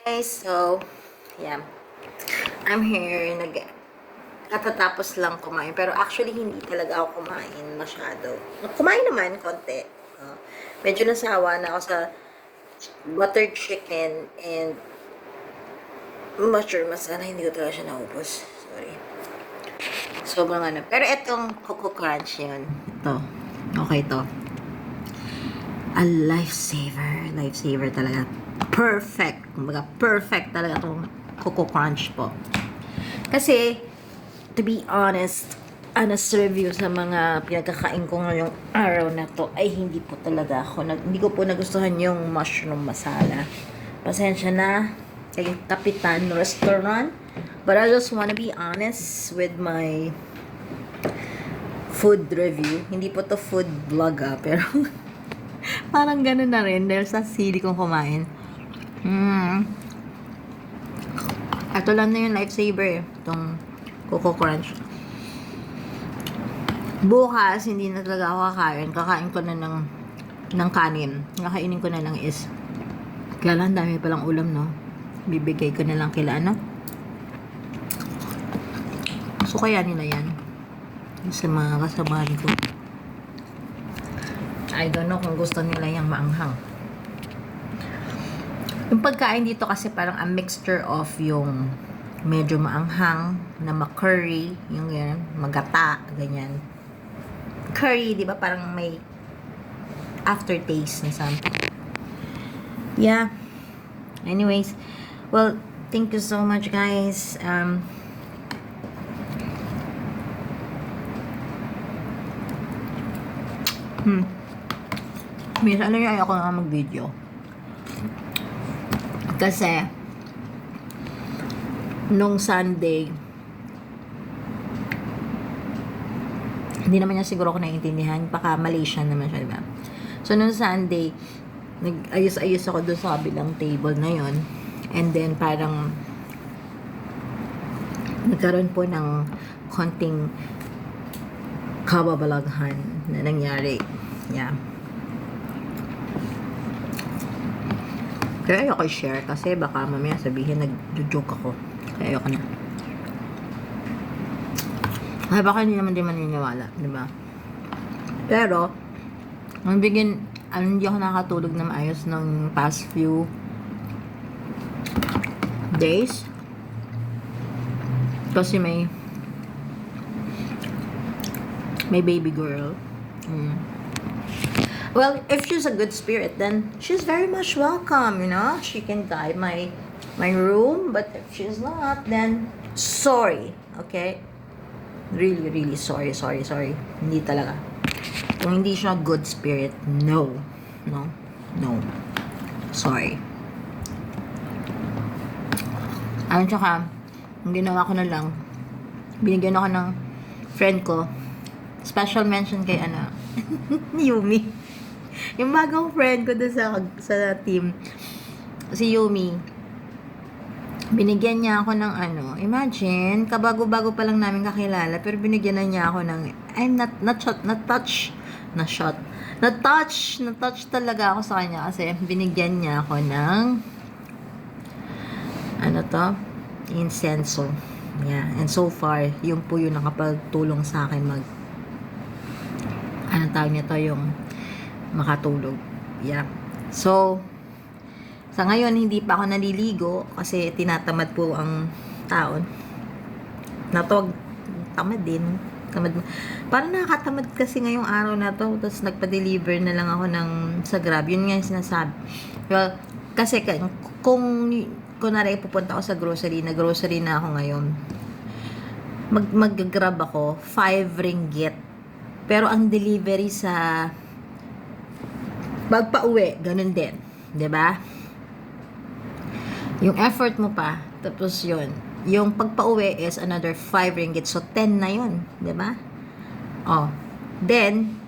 Guys, so, yeah. I'm here, katatapos lang kumain. Pero actually, hindi talaga ako kumain masyado. Kumain naman, konti. Medyo nasawa na ako sa buttered chicken and mushroom masala. Hindi ko talaga siya naubos. Sorry. Sobrang ano. Pero itong Coco Crunch yun. Ito. Okay to. A lifesaver. Lifesaver talaga. Perfect. Kumbaga, perfect talaga itong Coco Crunch po. Kasi, to be honest review sa mga pinagkakain ko ngayong araw na to ay hindi po talaga ako. Hindi ko po nagustuhan yung mushroom masala. Pasensya na kay Kapitan Restaurant. But I just wanna be honest with my food review. Hindi po to food vlog pero parang ganun na rin dahil sa sili kong kumain. Ito lang na yung lifesaver itong Coco Crunch. Bukas, hindi na talaga ako kakain. Kakain ko na ng kanin. Kakainin ko na lang is kailan dami palang ulam, no? Bibigay ko na lang kila ano. So, kaya nila yan. Sa mga kasamahan ko. I don't know kung gusto nila yung maanghang. Yung pagkain dito kasi parang a mixture of yung medyo maanghang na ma-curry, yung ganyan, magata, ganyan. Curry, di ba? Parang may aftertaste na something. Yeah. Anyways, well, thank you so much, guys. Minsan ano yung ayoko nga mag-video. Kasi, nung Sunday, hindi naman niya siguro ako naiintindihan. Baka Malaysian naman siya, diba? So, nung Sunday, nag-ayos-ayos ako doon sa kabilang table na yon. And then, parang nagkaroon po ng konting kababalaghan na nangyari. Yeah. Kaya ayoko i-share kasi baka mamaya sabihin nag-joke ako. Kaya ayoko na. Ay, baka hindi naman din maniniwala, di ba? Pero, hindi ako nakatulog na maayos ng past few days. Kasi may baby girl. Well, if she's a good spirit, then she's very much welcome, you know? She can dye my room, but if she's not, then sorry, okay? Really, really sorry. Hindi talaga. Kung hindi siya good spirit, no. Sorry. Ayun, tsaka, ang ginawa ko na lang, binigyan ako ng friend ko, special mention kay Yumi. Yung bagong friend ko doon sa team, si Yumi, binigyan niya ako ng imagine, kabago-bago pa lang namin kakilala, pero binigyan na niya ako ng, na-touch talaga ako sa kanya kasi binigyan niya ako ng, incenso. Yeah, and so far, yun po yung nakapagtulong sa akin yung makatulog. Yeah. So, sa ngayon, hindi pa ako naliligo kasi tinatamad po ang taon. Tamad din. Parang nakakatamad kasi ngayong araw na to. Tapos nagpa-deliver na lang ako sa Grab. Yun nga yung sinasabi. Well, kasi kung kunwari pupunta ako sa grocery, nag-grocery na ako ngayon, mag-grab ako, 5 ringgit. Pero ang delivery sa pagpa-uwi, ganun din. 'Di ba? Yung effort mo pa, tapos yun. Yung pagpa-uwi is another 5 ringgit. So, 10 na yun. Diba? Oh. Then,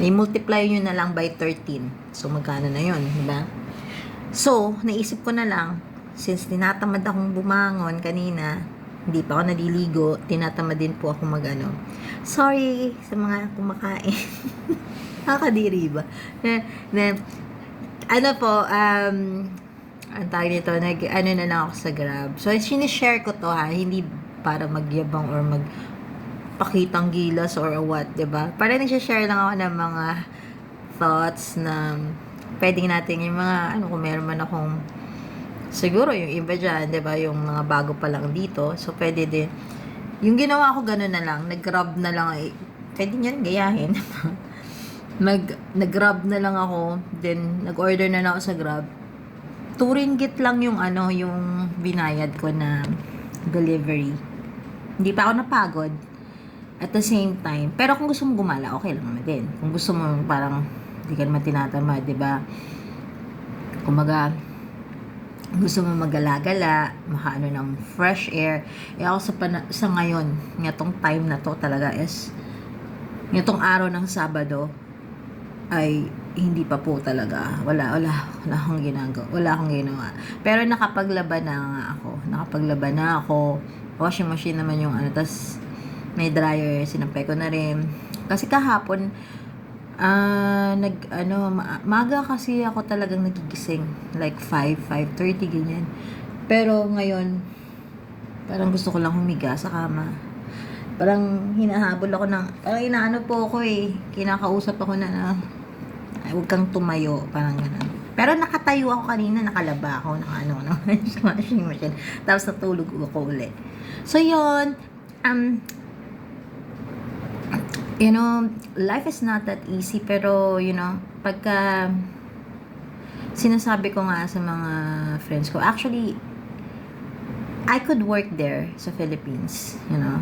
i-multiply nyo na lang by 13. So, magkano na yun. Diba? So, naisip ko na lang, since tinatamad akong bumangon kanina, hindi pa ako naliligo, tinatamad din po ako Sorry sa mga kumakain. Nakakadiri ba? ang tawag nito, ano na lang ako sa Grab. So, sinishare ko to ha, hindi para magyabang or magpakitang gilas or what, 'di ba? Para nag-share lang ako ng mga thoughts na pwedeng natin yung mga, ano, kung meron man akong, siguro yung iba dyan, 'di ba, yung mga bago pa lang dito, so pwede din. Yung ginawa ko gano'n na lang, nag-grab na lang, pwede nyo rin gayahin. Nag-grab na lang ako, then nag-order na lang ako sa Grab. 2 ringgit lang yung ano, yung binayad ko na delivery. Hindi pa ako napagod. At the same time, pero kung gusto mo gumala, okay lang naman din. Kung gusto mo parang hindi ka naman tinatamad, 'di ba? Kumaga, gusto mo magala-gala, makaano ng fresh air. Ako sa ngayon, ngayong time na to talaga is ngayong araw ng Sabado ay hindi pa po talaga. Wala akong ginagawa. Wala akong ginawa. Pero nakapaglaban na ako. Washing machine naman yung ano, tas may dryer, sinampay ko na rin. Kasi kahapon, maaga kasi ako talagang nagigising. Like 5:30, ganyan. Pero ngayon, parang gusto ko lang humiga sa kama. Parang hinahabol ako parang inaano po ako kinakausap ako na ay, huwag kang tumayo, parang gano'n. Pero nakatayo ako kanina, nakalaba ako, sa washing machine. Tapos natulog ako ulit. So, yun, you know, life is not that easy, pero, you know, pagka sinasabi ko nga sa mga friends ko, actually, I could work there sa Philippines, you know.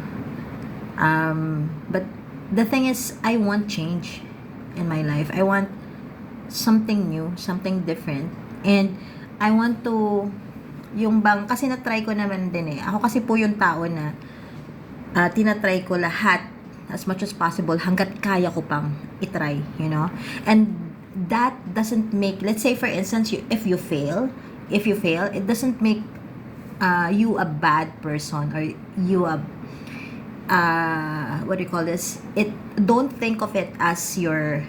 But the thing is, I want change in my life. I want something new, something different. And I want to, kasi na-try ko naman din Ako kasi po yung tao na tinatry ko lahat as much as possible hanggat kaya ko pang itry, you know. And that doesn't make, let's say for instance, if you fail, it doesn't make you a bad person or you a what do you call this? Don't think of it as you're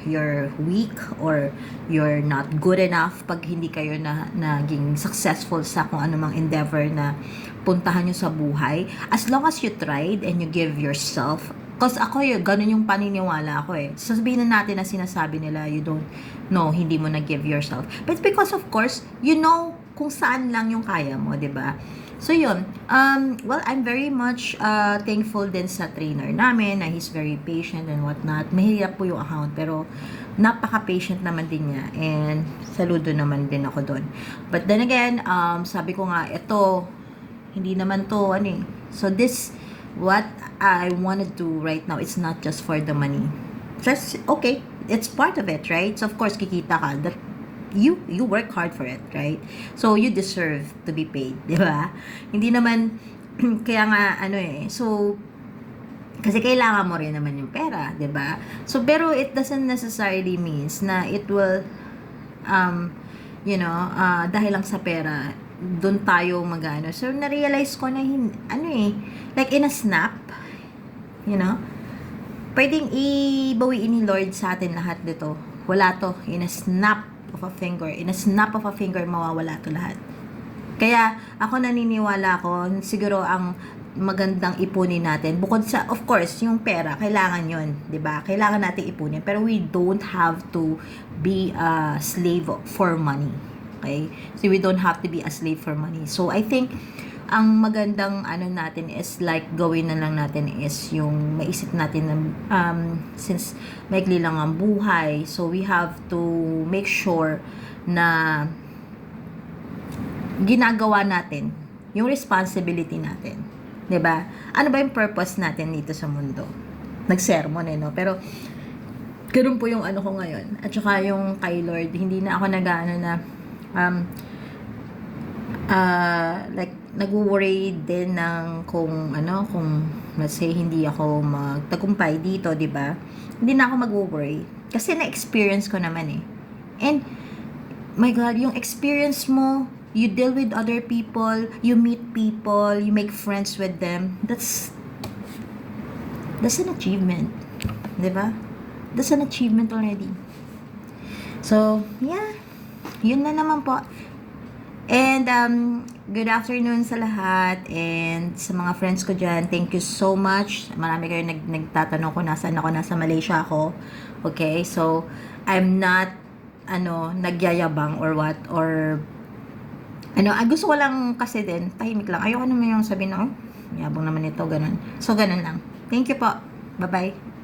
weak or you're not good enough pag hindi kayo naging successful sa kung anumang endeavor na puntahan nyo sa buhay. As long as you tried and you give yourself, kasi ako ganun yung paniniwala ko Sasabihin na natin na sinasabi nila, you don't know, hindi mo na-give yourself. But it's because of course, you know kung saan lang yung kaya mo, 'di ba? So yun, well, I'm very much thankful din sa trainer namin na he's very patient and whatnot. Mahirap po yung account pero napaka-patient naman din niya and saludo naman din ako doon. But then again, sabi ko nga, ito, hindi naman to, So this, what I want to do right now, it's not just for the money. Just, okay, it's part of it, right? So of course, kikita ka, that you work hard for it, right? So you deserve to be paid, di ba? Hindi naman kaya nga so kasi kailangan mo rin naman yung pera, di ba? So pero it doesn't necessarily means na it will dahil lang sa pera doon tayo magano. So na-realize ko na like in a snap, you know, pwedeng ibawiin ni Lord sa atin lahat dito. Wala to, in a snap of a finger, mawawala to lahat. Kaya, ako naniniwala siguro ang magandang ipunin natin, bukod sa, of course, yung pera, kailangan yon, 'di ba? Kailangan natin ipunin, pero we don't have to be a slave for money. Okay? So, we don't have to be a slave for money. So, I think, ang magandang natin is like gawin na lang natin is yung maisip natin na since maikli lang ang buhay, so we have to make sure na ginagawa natin yung responsibility natin, 'di ba? Ano ba yung purpose natin dito sa mundo? Nag-sermon no? Pero ganoon po yung ko ngayon. At saka yung kay Lord, hindi na ako like nag-worry din ng kung let's say hindi ako magtagumpay dito, 'di ba? Hindi na ako mag-worry kasi na-experience ko naman And my God, yung experience mo, you deal with other people, you meet people, you make friends with them. That's an achievement, 'di ba? That's an achievement already. So, yeah. Yun na naman po. And good afternoon sa lahat and sa mga friends ko dyan. Thank you so much. Marami kayo nagtatanong kung nasaan ako. Nasa Malaysia ako. Okay, so I'm not nagyayabang or what or gusto ko lang kasi din tahimik lang. Ayoko naman yung sabihin na yabang naman ito, ganun. So ganun lang. Thank you po. Bye-bye.